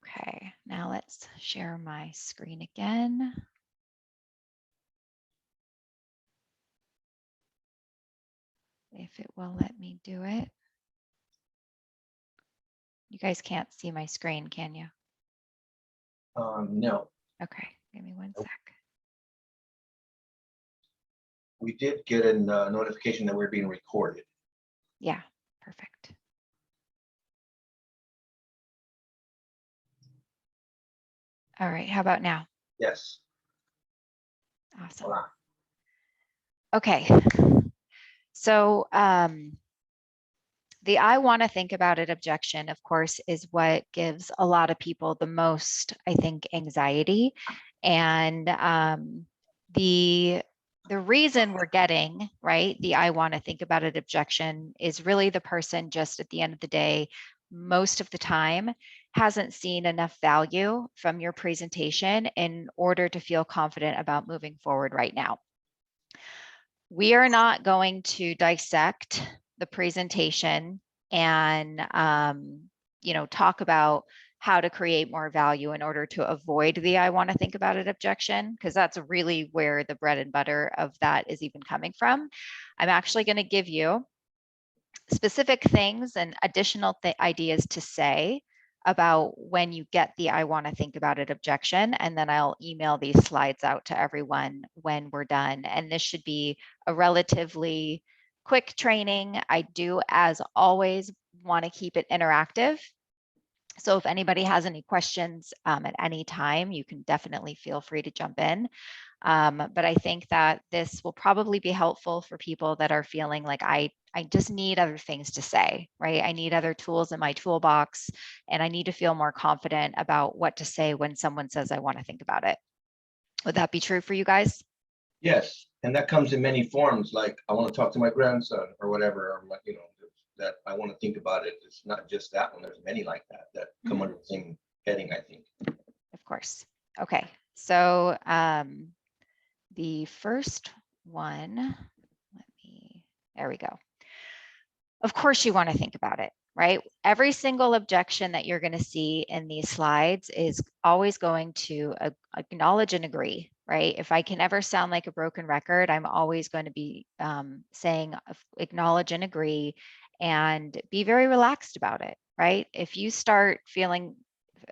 Okay, now let's share my screen again. If it will let me do it. You guys can't see my screen, can you? No. Okay, give me one Nope. sec. We did get a notification that we're being recorded. Yeah, perfect. All right, how about now? Yes. Awesome. Voila. Okay, so the I want to think about it objection, of course, is what gives a lot of people the most, I think, anxiety. And the reason we're getting, right, the I want to think about it objection is really the person just at the end of the day, most of the time, hasn't seen enough value from your presentation in order to feel confident about moving forward right now. We are not going to dissect the presentation and talk about how to create more value in order to avoid the I want to think about it objection, because that's really where the bread and butter of that is even coming from. I'm actually going to give you specific things and additional ideas to say about when you get the I want to think about it objection, and then I'll email these slides out to everyone when we're done. And this should be a relatively quick training. I do, as always, want to keep it interactive. So if anybody has any questions at any time, you can definitely feel free to jump in. But I think that this will probably be helpful for people that are feeling like I just need other things to say, right? I need other tools in my toolbox, and I need to feel more confident about what to say when someone says, I want to think about it. Would that be true for you guys? Yes, and that comes in many forms, like I want to talk to my grandson or whatever, or that I want to think about it. It's not just that one. There's many like that come under the same heading, I think. Of course. Okay, so the first one, there we go. Of course you want to think about it, right? Every single objection that you're going to see in these slides is always going to acknowledge and agree, right? If I can ever sound like a broken record, I'm always going to be saying acknowledge and agree and be very relaxed about it, right? If you start feeling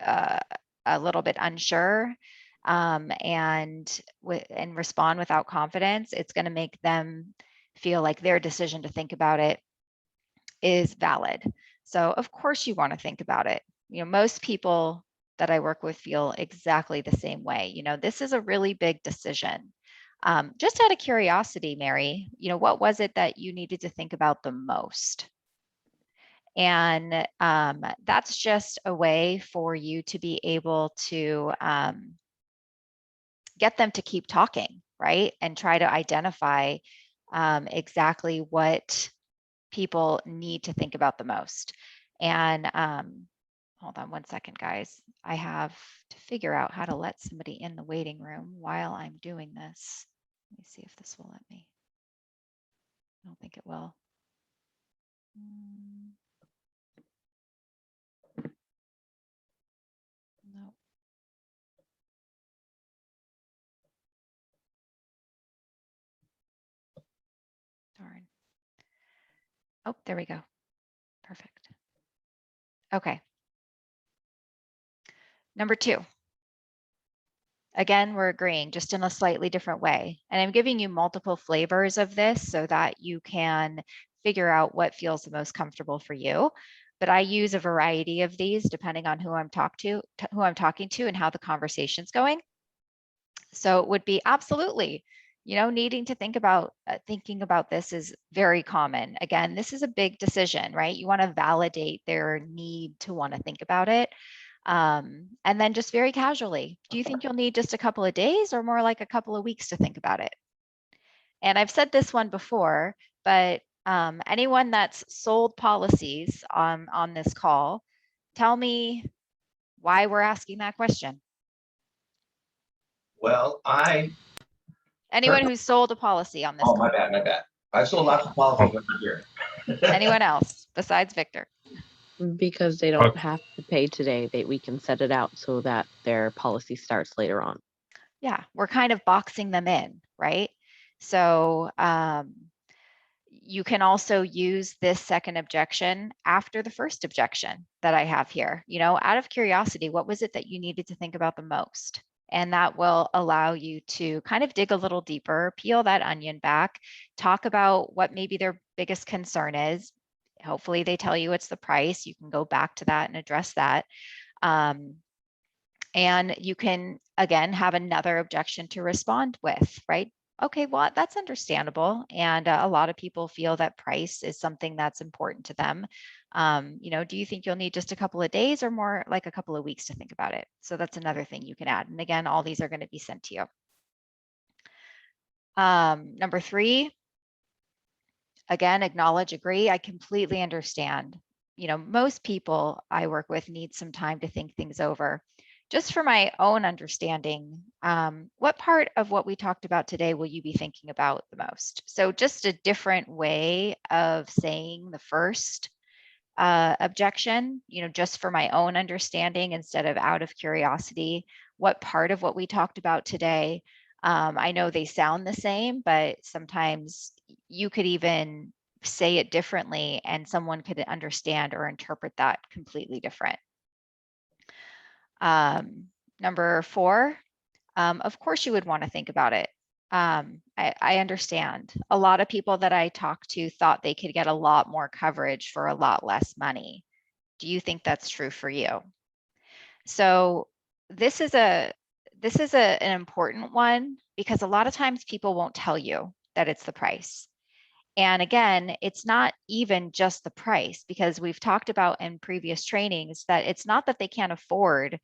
a little bit unsure and respond without confidence, it's going to make them feel like their decision to think about it is valid. So of course you want to think about it. Most people that I work with feel exactly the same way. This is a really big decision. Just out of curiosity, Mary, what was it that you needed to think about the most? And that's just a way for you to be able to get them to keep talking, right? And try to identify exactly what people need to think about the most. And hold on one second, guys. I have to figure out how to let somebody in the waiting room while I'm doing this. Let me see if this will let me. I don't think it will. No. Darn. Oh, there we go. Perfect. Okay. Number 2. Again, we're agreeing just in a slightly different way. And I'm giving you multiple flavors of this so that you can figure out what feels the most comfortable for you. But I use a variety of these depending on who I'm talking to and how the conversation's going. So it would be absolutely, needing to think about thinking about this is very common. Again, this is a big decision, right? You want to validate their need to want to think about it. And then just very casually, do you think you'll need just a couple of days or more like a couple of weeks to think about it? And I've said this one before, but anyone that's sold policies on this call, tell me why we're asking that question. Well, Anyone who's sold a policy on this oh, call. my bad. I sold lots of policies over here. Anyone else besides Victor? Because they don't have to pay today. We can set it out so that their policy starts later on. Yeah, we're kind of boxing them in, right? So you can also use this second objection after the first objection that I have here. You know, out of curiosity, what was it that you needed to think about the most? And that will allow you to kind of dig a little deeper, peel that onion back, talk about what maybe their biggest concern is. Hopefully they tell you it's the price. You can go back to that and address that. And you can, again, have another objection to respond with, right? Okay, well, that's understandable. And a lot of people feel that price is something that's important to them. You know, do you think you'll need just a couple of days or more like a couple of weeks to think about it? So that's another thing you can add. And again, all these are going to be sent to you. Number 3, again, acknowledge, agree. I completely understand. You know, most people I work with need some time to think things over. Just for my own understanding, what part of what we talked about today will you be thinking about the most? So just a different way of saying the first objection, you know, just for my own understanding instead of out of curiosity, what part of what we talked about today? I know they sound the same, but sometimes you could even say it differently and someone could understand or interpret that completely different. Number 4, of course you would want to think about it. I understand. A lot of people that I talked to thought they could get a lot more coverage for a lot less money. Do you think that's true for you? So this is an important one because a lot of times people won't tell you that it's the price. And again, it's not even just the price because we've talked about in previous trainings that it's not that they can't afford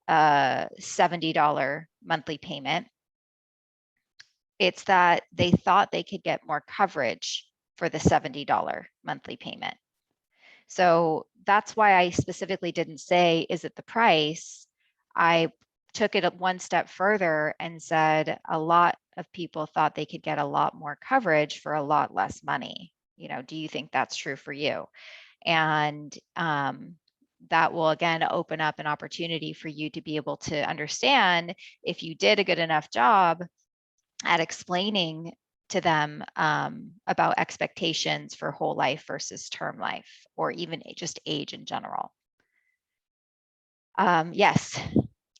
a $70 monthly payment. It's that they thought they could get more coverage for the $70 monthly payment. So that's why I specifically didn't say, is it the price? I took it one step further and said a lot of people thought they could get a lot more coverage for a lot less money. You know, do you think that's true for you? And that will again open up an opportunity for you to be able to understand if you did a good enough job at explaining to them about expectations for whole life versus term life, or even just age in general. Yes,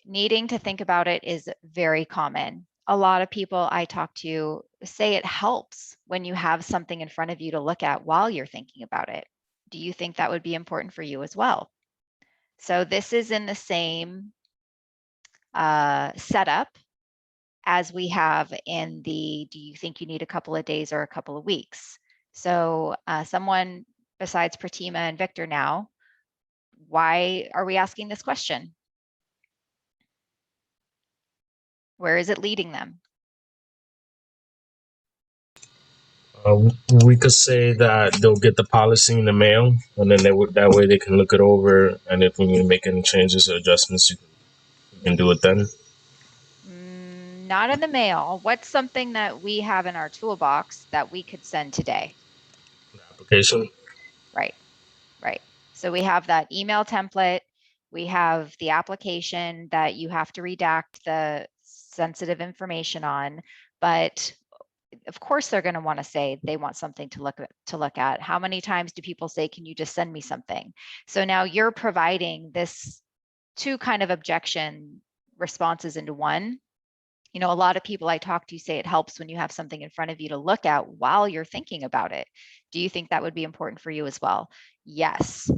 needing to think about it is very common. A lot of people I talk to say it helps when you have something in front of you to look at while you're thinking about it. Do you think that would be important for you as well? So this is in the same setup as we have in the, do you think you need a couple of days or a couple of weeks? So someone besides Pratima and Victor now, why are we asking this question? Where is it leading them? We could say that they'll get the policy in the mail, and then that way they can look it over, and if we need to make any changes or adjustments, you can do it then. Not in the mail. What's something that we have in our toolbox that we could send today? The application. Right, right. So we have that email template. We have the application that you have to redact the sensitive information on, but of course they're going to want to say they want something to look at. How many times do people say, can you just send me something? So now you're providing this 2 kind of objection responses into one. You know, a lot of people I talk to say it helps when you have something in front of you to look at while you're thinking about it. Do you think that would be important for you as well? Yes.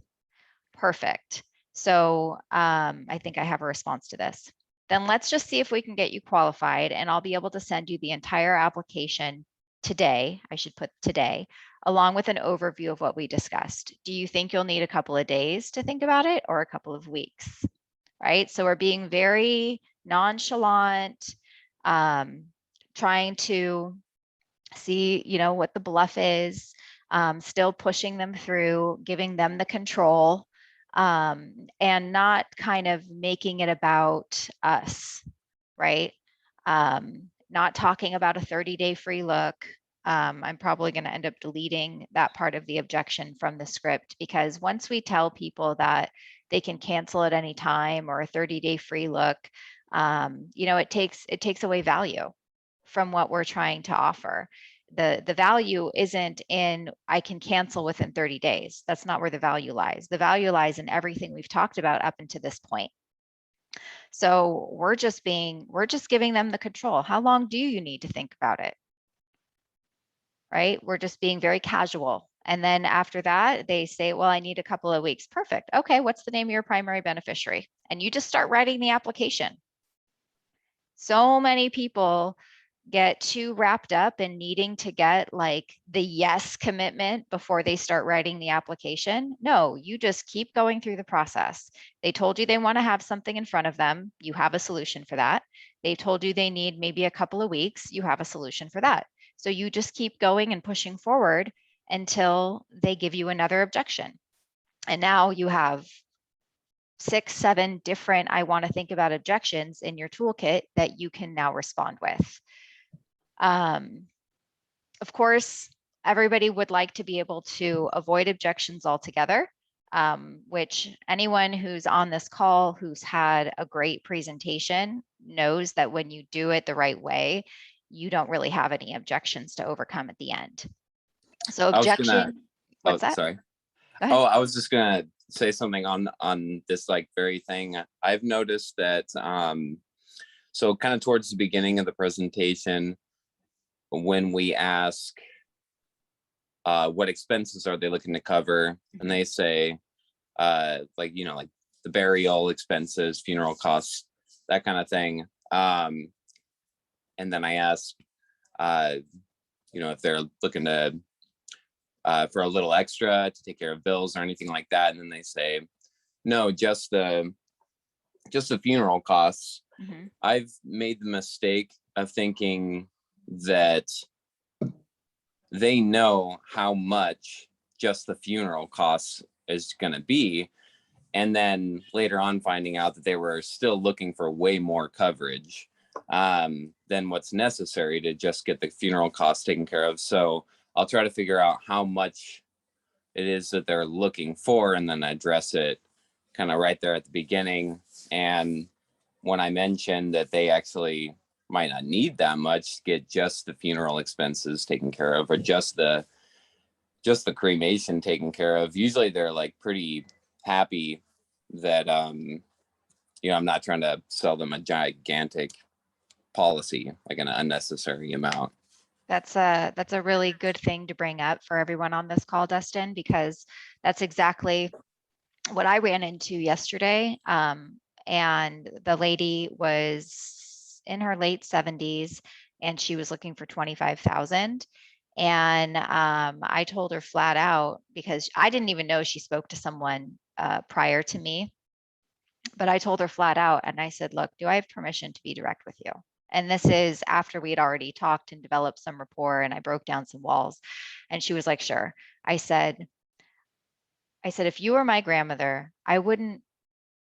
Perfect. So I think I have a response to this. Then let's just see if we can get you qualified, and I'll be able to send you the entire application today. I should put today, along with an overview of what we discussed. Do you think you'll need a couple of days to think about it or a couple of weeks? Right? So we're being very nonchalant, trying to see, you know, what the bluff is, still pushing them through, giving them the control, and not kind of making it about us, right? Not talking about a 30-day free look, I'm probably going to end up deleting that part of the objection from the script, because once we tell people that they can cancel at any time or a 30-day free look, you know, it takes away value from what we're trying to offer. The value isn't in I can cancel within 30 days. That's not where the value lies. The value lies in everything we've talked about up until this point. So we're just giving them the control. How long do you need to think about it? Right? We're just being very casual. And then after that, they say, well, I need a couple of weeks. Perfect. Okay, what's the name of your primary beneficiary? And you just start writing the application. So many people get too wrapped up in needing to get like the yes commitment before they start writing the application. No, you just keep going through the process. They told you they want to have something in front of them. You have a solution for that. They told you they need maybe a couple of weeks. You have a solution for that. So you just keep going and pushing forward until they give you another objection. And now you have 6, 7 different I want to think about objections in your toolkit that you can now respond with. Of course, everybody would like to be able to avoid objections altogether, which anyone who's on this call who's had a great presentation knows that when you do it the right way, you don't really have any objections to overcome at the end. So objection, what's that? Sorry. Go ahead. Oh, I was just gonna say something on this like very thing. I've noticed that so kind of towards the beginning of the presentation, when we ask what expenses are they looking to cover, and they say like, you know, like the burial expenses, funeral costs, that kind of thing. And then I ask you know, if they're looking to for a little extra to take care of bills or anything like that, and then they say no, just the funeral costs. Mm-hmm. I've made the mistake of thinking that they know how much just the funeral costs is going to be, and then later on finding out that they were still looking for way more coverage than what's necessary to just get the funeral costs taken care of. So I'll try to figure out how much it is that they're looking for, and then address it kind of right there at the beginning. And when I mentioned that they actually might not need that much to get just the funeral expenses taken care of, or just the cremation taken care of, usually they're like pretty happy that you know, I'm not trying to sell them a gigantic policy, like an unnecessary amount. That's a really good thing to bring up for everyone on this call, Dustin, because that's exactly what I ran into yesterday. And the lady was in her late 70s and she was looking for 25,000. And I told her flat out, because I didn't even know she spoke to someone prior to me, but I told her flat out, and I said, look, do I have permission to be direct with you? And this is after we had already talked and developed some rapport, and I broke down some walls. And she was like, sure. I said, if you were my grandmother, I wouldn't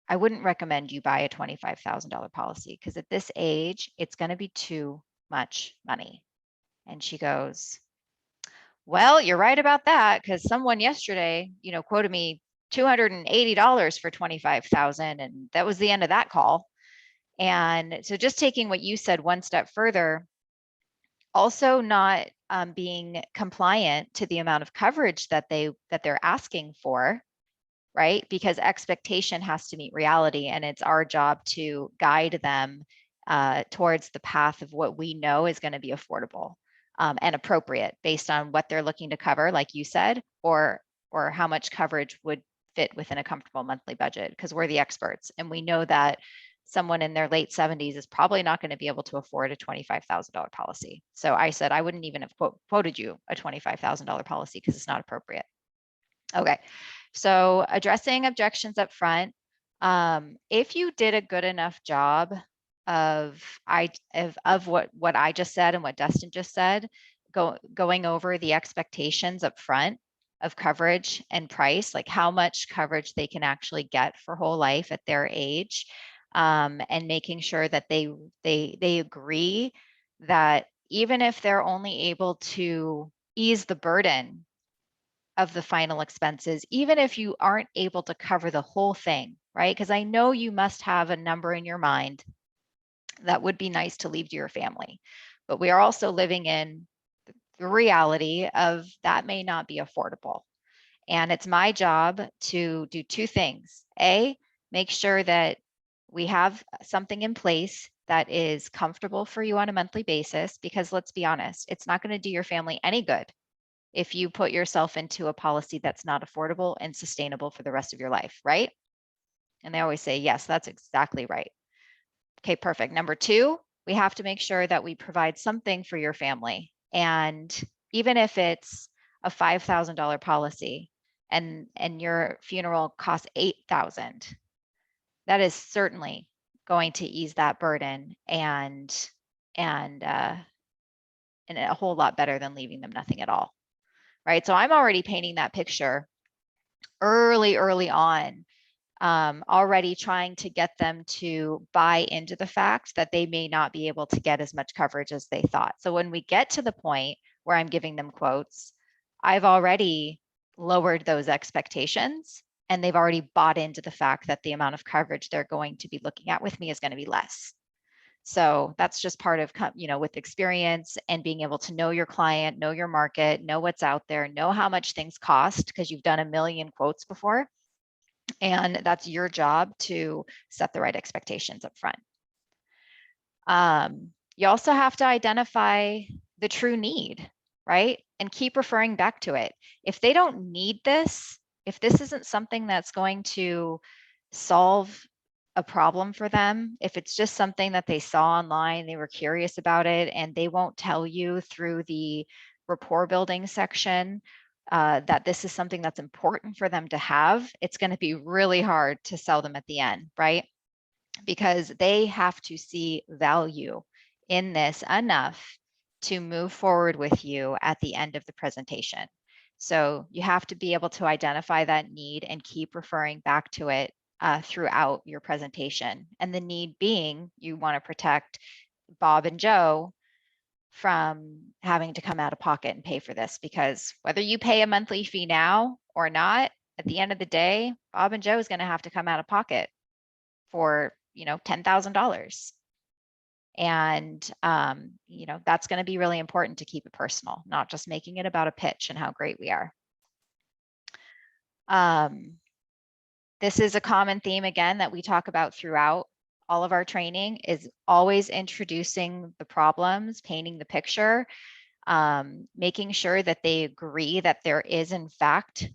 recommend you buy a $25,000 policy, because at this age, it's going to be too much money. And she goes, well, you're right about that, because someone yesterday, you know, quoted me $280 for 25,000, and that was the end of that call. And so just taking what you said one step further, also not being compliant to the amount of coverage that they're asking for, right? Because expectation has to meet reality, and it's our job to guide them towards the path of what we know is going to be affordable and appropriate based on what they're looking to cover, like you said, or how much coverage would fit within a comfortable monthly budget, because we're the experts and we know that someone in their late 70s is probably not going to be able to afford a $25,000 policy. So I said I wouldn't even have quoted you a $25,000 policy because it's not appropriate. Okay, so addressing objections up front. If you did a good enough job of what I just said and what Dustin just said, going over the expectations up front of coverage and price, like how much coverage they can actually get for whole life at their age, and making sure that they agree that even if they're only able to ease the burden of the final expenses, even if you aren't able to cover the whole thing, right? Because I know you must have a number in your mind that would be nice to leave to your family, but we are also living in the reality of that may not be affordable. And it's my job to do two things. A, make sure that we have something in place that is comfortable for you on a monthly basis, because let's be honest, it's not going to do your family any good if you put yourself into a policy that's not affordable and sustainable for the rest of your life, right? And they always say, yes, that's exactly right. Okay, perfect. Number two, we have to make sure that we provide something for your family. And even if it's a $5,000 policy and your funeral costs $8,000, that is certainly going to ease that burden and a whole lot better than leaving them nothing at all. Right. So I'm already painting that picture early on, already trying to get them to buy into the fact that they may not be able to get as much coverage as they thought. So when we get to the point where I'm giving them quotes, I've already lowered those expectations, and they've already bought into the fact that the amount of coverage they're going to be looking at with me is going to be less. So that's just part of, with experience and being able to know your client, know your market, know what's out there, know how much things cost, because you've done a million quotes before. And that's your job to set the right expectations up front. You also have to identify the true need, right? And keep referring back to it. If they don't need this, if this isn't something that's going to solve a problem for them, if it's just something that they saw online, they were curious about it, and they won't tell you through the rapport building section that this is something that's important for them to have, it's going to be really hard to sell them at the end, right? Because they have to see value in this enough to move forward with you at the end of the presentation. So you have to be able to identify that need and keep referring back to it throughout your presentation. And the need being, you want to protect Bob and Joe from having to come out of pocket and pay for this, because whether you pay a monthly fee now or not, at the end of the day, Bob and Joe is going to have to come out of pocket for, $10,000. And, that's going to be really important to keep it personal, not just making it about a pitch and how great we are. This is a common theme, again, that we talk about throughout all of our training, is always introducing the problems, painting the picture, making sure that they agree that there is in fact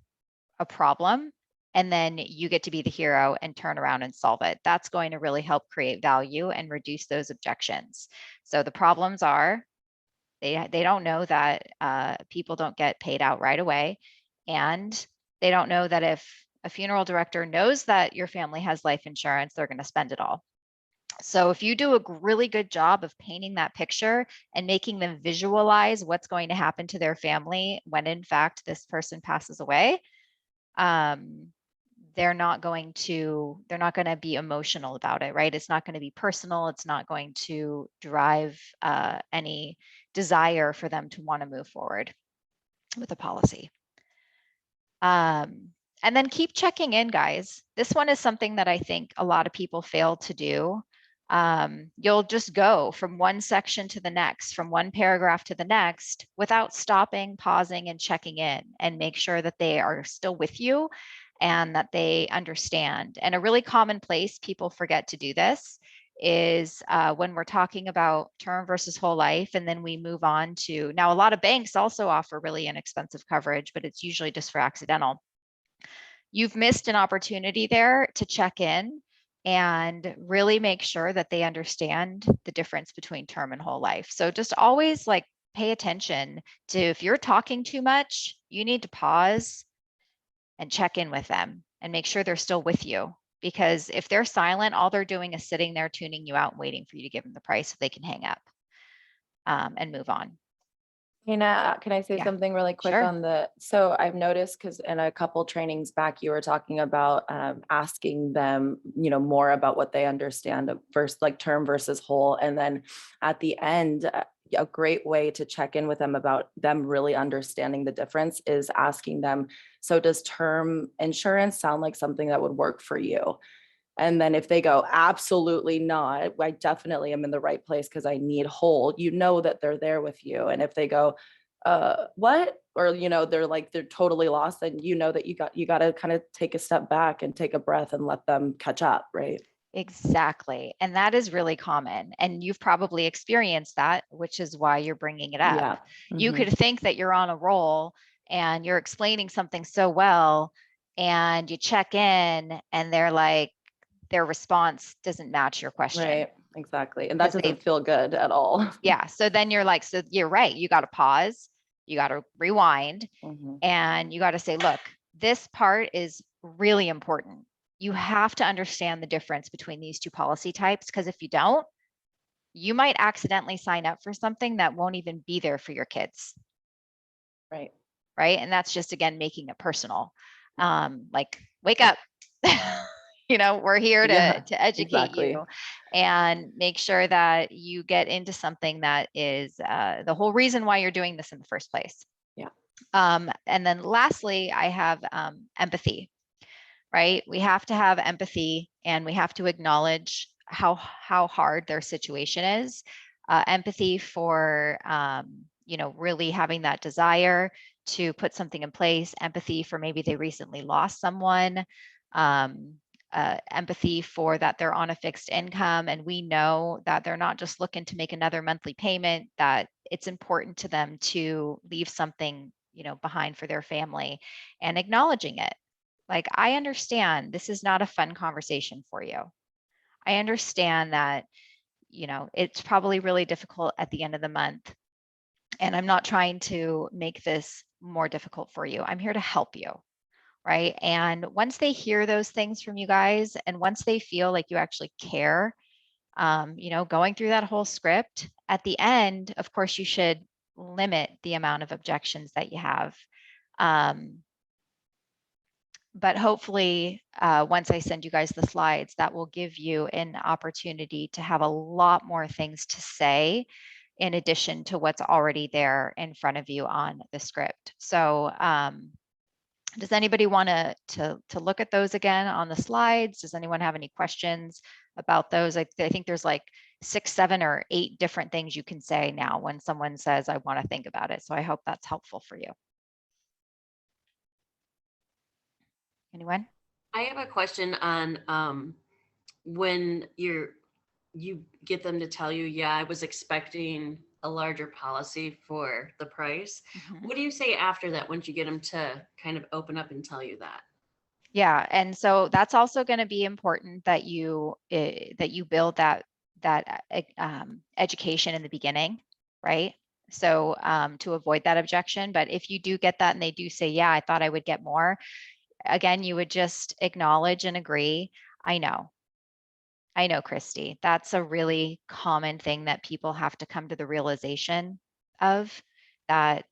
a problem, and then you get to be the hero and turn around and solve it. That's going to really help create value and reduce those objections. So the problems are, they don't know that people don't get paid out right away, and they don't know that if a funeral director knows that your family has life insurance, they're going to spend it all. So if you do a really good job of painting that picture and making them visualize what's going to happen to their family when in fact this person passes away, they're not going to be emotional about it, right? It's not going to be personal. It's not going to drive any desire for them to want to move forward with a policy. And then keep checking in, guys. This one is something that I think a lot of people fail to do. You'll just go from one section to the next, from one paragraph to the next, without stopping, pausing, and checking in, and make sure that they are still with you and that they understand. And a really common place people forget to do this is when we're talking about term versus whole life, and then we move on to, now a lot of banks also offer really inexpensive coverage, but it's usually just for accidental. You've missed an opportunity there to check in and really make sure that they understand the difference between term and whole life. So just always pay attention to, if you're talking too much, you need to pause and check in with them and make sure they're still with you. Because if they're silent, all they're doing is sitting there tuning you out and waiting for you to give them the price so they can hang up and move on. Hannah, can I say Yeah. something really quick Sure. on so I've noticed, because in a couple trainings back, you were talking about asking them, more about what they understand versus term versus whole. And then at the end, a great way to check in with them about them really understanding the difference is asking them, so does term insurance sound like something that would work for you? And then if they go, absolutely not, I definitely am in the right place because I need whole, you know that they're there with you. And if they go, what? Or, you know, they're totally lost, then you know that you got to kind of take a step back and take a breath and let them catch up, right? Exactly. And that is really common. And you've probably experienced that, which is why you're bringing it up. Yeah. You Mhm. could think that you're on a roll and you're explaining something so well, and you check in and they're like, their response doesn't match your question. Right, exactly. And that 'Cause doesn't feel good at all. Yeah. So then you're like, so you're right. You got to pause, you got to rewind, Mhm. and you got to say, look, this part is really important. You have to understand the difference between these two policy types, because if you don't, you might accidentally sign up for something that won't even be there for your kids. Right. Right. And that's just, again, making it personal. Like, wake up. You know, we're here Yeah, to educate exactly. you and make sure that you get into something that is the whole reason why you're doing this in the first place. Yeah. And then lastly, I have empathy, right? We have to have empathy, and we have to acknowledge how hard their situation is. Empathy for, you know, really having that desire to put something in place. Empathy for maybe they recently lost someone. Empathy for that they're on a fixed income, and we know that they're not just looking to make another monthly payment, that it's important to them to leave something, you know, behind for their family, and acknowledging it. Like, I understand this is not a fun conversation for you. I understand that, you know, it's probably really difficult at the end of the month, and I'm not trying to make this more difficult for you. I'm here to help you. Right. And once they hear those things from you guys, and once they feel like you actually care, you know, going through that whole script, at the end, of course, you should limit the amount of objections that you have. But hopefully, once I send you guys the slides, that will give you an opportunity to have a lot more things to say in addition to what's already there in front of you on the script. So, does anybody want to look at those again on the slides? Does anyone have any questions about those? I think there's like 6, 7, or 8 different things you can say now when someone says, I want to think about it. So I hope that's helpful for you. Anyone? I have a question on when you get them to tell you, yeah, I was expecting a larger policy for the price. Mhm. What do you say after that once you get them to kind of open up and tell you that? Yeah, and so that's also going to be important that you build that education in the beginning, right? So to avoid that objection. But if you do get that and they do say, yeah, I thought I would get more, again, you would just acknowledge and agree. I know, Christy, that's a really common thing that people have to come to the realization of, that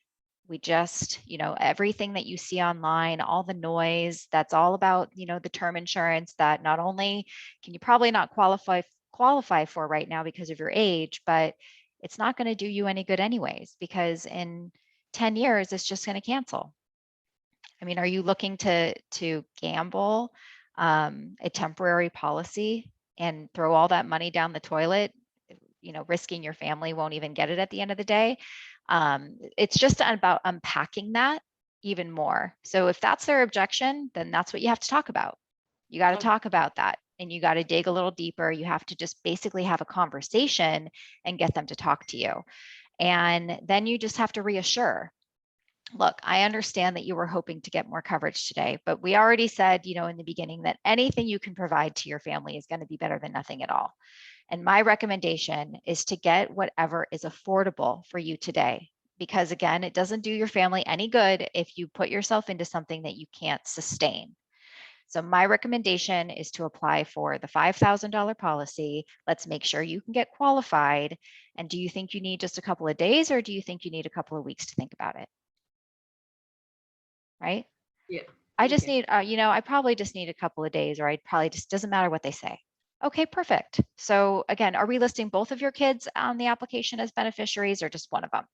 we just, you know, everything that you see online, all the noise, that's all about, you know, the term insurance that not only can you probably not qualify for right now because of your age, but it's not going to do you any good anyways, because in 10 years, it's just going to cancel. I mean, are you looking to gamble a temporary policy and throw all that money down the toilet, you know, risking your family won't even get it at the end of the day? It's just about unpacking that even more. So if that's their objection, then that's what you have to talk about. You got to Okay. talk about that, and you got to dig a little deeper. You have to just basically have a conversation and get them to talk to you. And then you just have to reassure. Look, I understand that you were hoping to get more coverage today, but we already said, you know, in the beginning that anything you can provide to your family is going to be better than nothing at all. And my recommendation is to get whatever is affordable for you today, because again, it doesn't do your family any good if you put yourself into something that you can't sustain. So my recommendation is to apply for the $5,000 policy. Let's make sure you can get qualified. And do you think you need just a couple of days, or do you think you need a couple of weeks to think about it? Right? Yeah. I just Okay. need, you know, I probably just need a couple of days, or I probably just, doesn't matter what they say. Okay, perfect. So again, are we listing both of your kids on the application as beneficiaries or just one of them?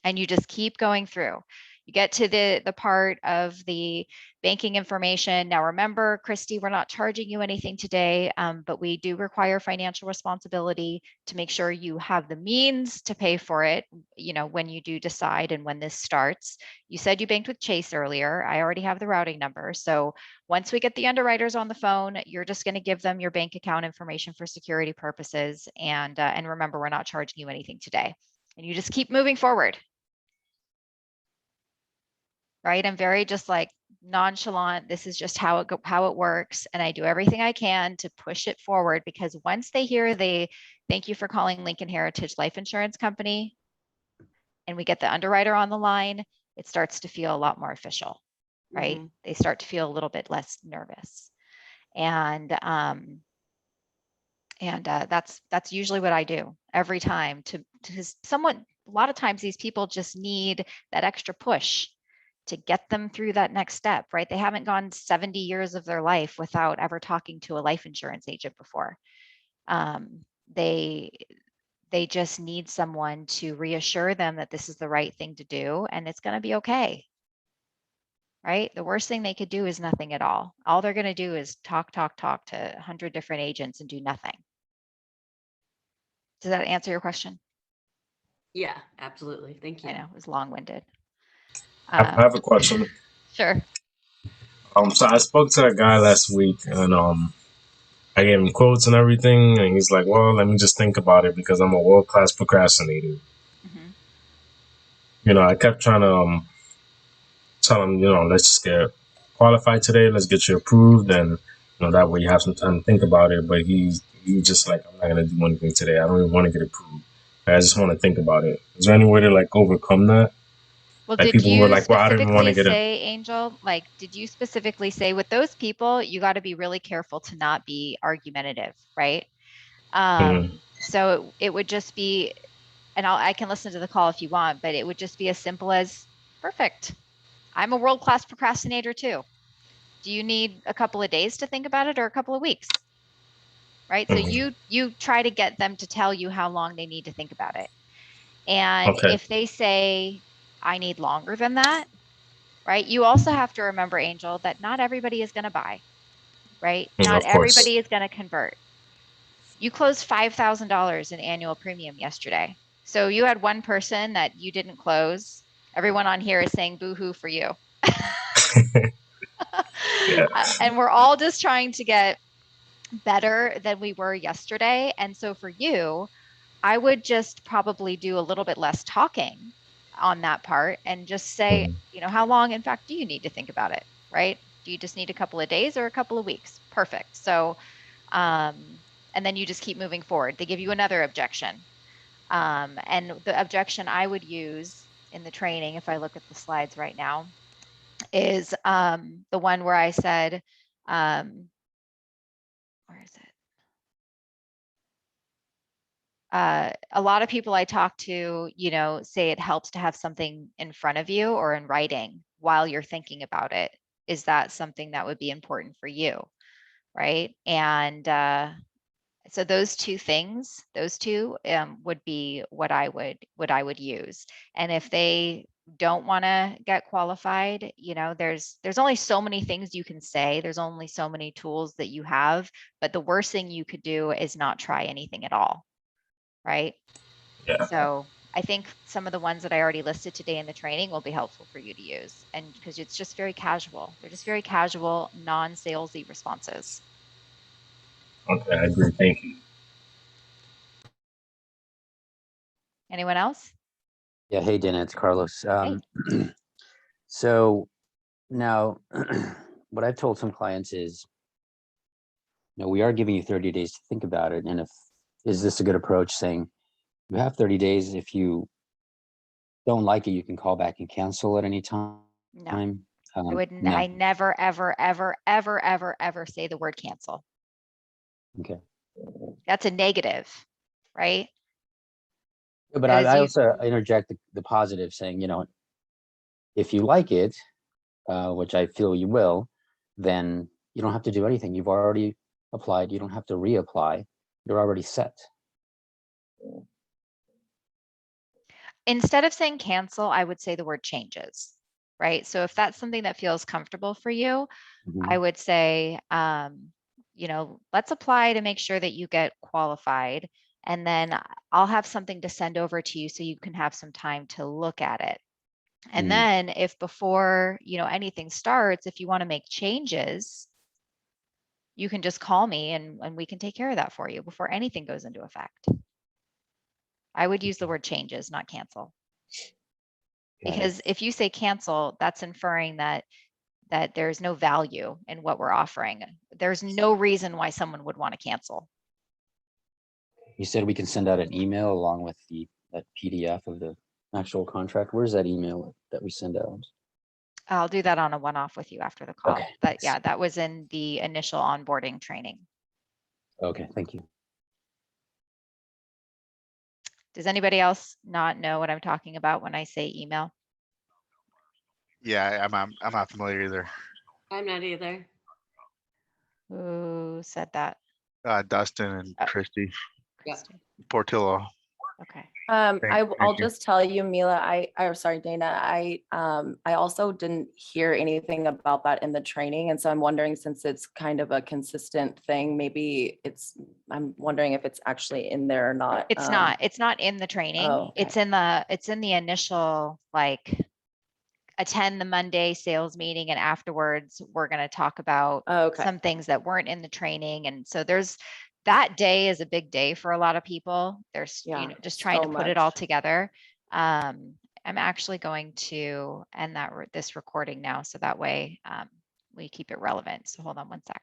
And you just keep going through. You get to the part of the banking information. Now remember, Christy, we're not charging you anything today, but we do require financial responsibility to make sure you have the means to pay for it, you know, when you do decide and when this starts. You said you banked with Chase earlier. I already have the routing number. So once we get the underwriters on the phone, you're just going to give them your bank account information for security purposes. And remember, we're not charging you anything today. And you just keep moving forward. Right? I'm very just like nonchalant. This is just how it works. And I do everything I can to push it forward, because once they hear the thank you for calling Lincoln Heritage Life Insurance Company and we get the underwriter on the line, it starts to feel a lot more official, right? Mhm. They start to feel a little bit less nervous. And that's usually what I do every time to somewhat, a lot of times these people just need that extra push to get them through that next step, right? They haven't gone 70 years of their life without ever talking to a life insurance agent before. They just need someone to reassure them that this is the right thing to do and it's going to be okay, right? The worst thing they could do is nothing at all. All they're going to do is talk to 100 different agents and do nothing. Does that answer your question? Yeah, absolutely. Thank you. I know it was long-winded. I have a question. Sure. So I spoke to a guy last week, and I gave him quotes and everything, and he's like, "Well, let me just think about it because I'm a world-class procrastinator." Mhm. You know, I kept trying to tell him, let's just get qualified today, let's get you approved, and that way you have some time to think about it. But he just like, I'm not gonna do anything today. I don't even want to get approved. I just want to think about it. Is there any way to like overcome that? Well, Like did people who are you like, well, I don't even want to specifically get it. say, Angel, like, did you specifically say with those people, you got to be really careful to not be argumentative, right? Mhm. So it would just be, and I can listen to the call if you want, but it would just be as simple as, perfect. I'm a world-class procrastinator too. Do you need a couple of days to think about it or a couple of weeks? Right? So Mhm. you try to get them to tell you how long they need to think about it. And Okay. if they say, I need longer than that, right? You also have to remember, Angel, that not everybody is going to buy, right? Not Of course. everybody is going to convert. You closed $5,000 in annual premium yesterday. So you had one person that you didn't close. Everyone on here is saying boo-hoo for you. Yeah. And we're all just trying to get better than we were yesterday. And so for you, I would just probably do a little bit less talking on that part and just say, Mhm. how long, in fact, do you need to think about it, right? Do you just need a couple of days or a couple of weeks? Perfect. So, and then you just keep moving forward. They give you another objection. And the objection I would use in the training, if I look at the slides right now, is the one where I said, where is it? A lot of people I talk to, say it helps to have something in front of you or in writing while you're thinking about it. Is that something that would be important for you? Right. And so those two things, would be what I would use. And if they don't want to get qualified, there's only so many things you can say. There's only so many tools that you have. But the worst thing you could do is not try anything at all. Right. Yeah. So I think some of the ones that I already listed today in the training will be helpful for you to use. And because it's just very casual. They're just very casual, non-salesy responses. Okay, I agree. Thank you. Anyone else? Yeah. Hey, Dana, it's Carlos. Hey. So now what I've told some clients is, we are giving you 30 days to think about it. And is this a good approach, saying you have 30 days. If you don't like it, you can call back and cancel at any time. No, I No. never, ever, ever, ever, ever, ever say the word cancel. Okay. That's a negative, right? But Because I also interject the positive, saying, if you like it, which I feel you will, then you don't have to do anything. You've already applied, you don't have to reapply. You're already set. Instead of saying cancel, I would say the word changes, right? So if that's something that feels comfortable for you, I would say, you know, let's apply to make sure that you get qualified. And then I'll have something to send over to you so you can have some time to look at it. And then if before, you know, anything starts, if you want to make changes, you can just call me and we can take care of that for you before anything goes into effect. I would use the word changes, not cancel. Got it. Because if you say cancel, that's inferring that there's no value in what we're offering. There's no reason why someone would want to cancel. You said we can send out an email along with that PDF of the actual contract. Where's that email that we send out? I'll do that on a one-off with you after the call. Okay. But yeah, that was in the initial onboarding training. Okay, thank you. Does anybody else not know what I'm talking about when I say email? Yeah, I'm not familiar either. I'm not either. Who said that? Dustin and Christy Yeah. Christy. Portillo. Okay. Thank I'll you. just tell you, Mila, sorry, Dana, I also didn't hear anything about that in the training. And so I'm wondering, since it's kind of a consistent thing, maybe I'm wondering if it's actually in there or not. It's not in the training. Oh, okay. It's in the initial, like, attend the Monday sales meeting, and afterwards we're going to talk about Okay. some things that weren't in the training. And so that day is a big day for a lot of people. There's, you Yeah, know, just trying so to put it all much. together. I'm actually going to end this recording now, so that way we keep it relevant. So hold on one sec.